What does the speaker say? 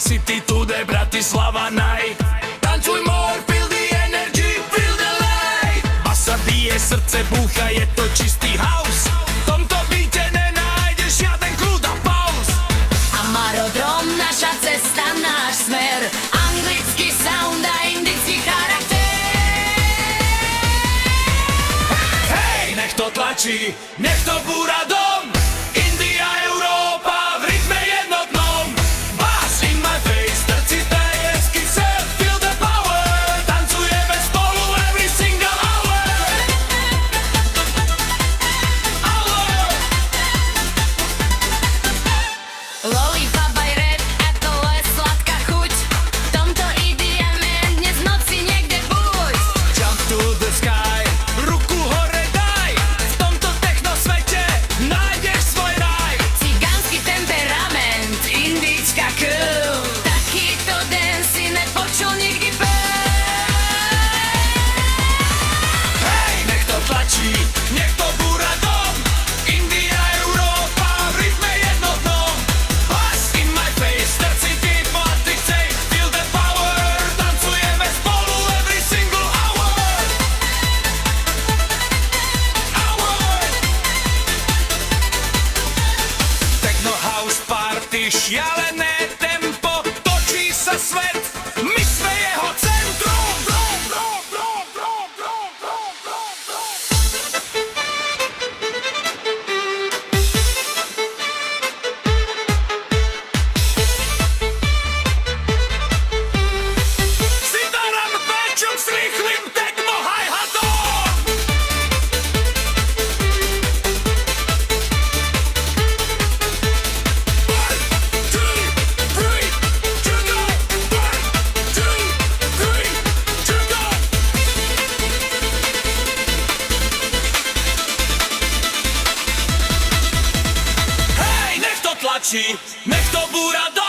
City today Bratislava night. Tancuj more, feel the energy, feel the light. Basa bije, srdce búcha, je to čistý house. V tomto byte nenájdeš žiaden kľud a pauz. Amarodrom, naša cesta, náš smer. Anglický sound a indický charakter. Hej, nech to tlačí, nech to búra dom. India, Európa, v rytme jednotnom. Bass in my face, trci tajesky set. Feel the power, tancujeme spolu every single hour. Lollipop aj rap, a to je sladká chuť. V tomto ideme dnes v noci niekde buď. Jump to the sky, ruku hore daj. V tomto techno svete nájdeš svoj raj. Cigánsky temperament, indická krv. Takýto dance si nepočul nikdy Hej, nech to tlačí, nech to búra dom. India, Európa, v rytme jednotnom. Bass in my face, trci deep, what they say. Feel the power, tancujeme spolu every single hour. Techno house party, šialené tempo. Točí sa svet, my sme jeho centrum. Sitaram pečom s rýchlym techno hi-hatom. One, two, three, to go. One, two, three, to go. Hej, nech to tlačí, nech to búra do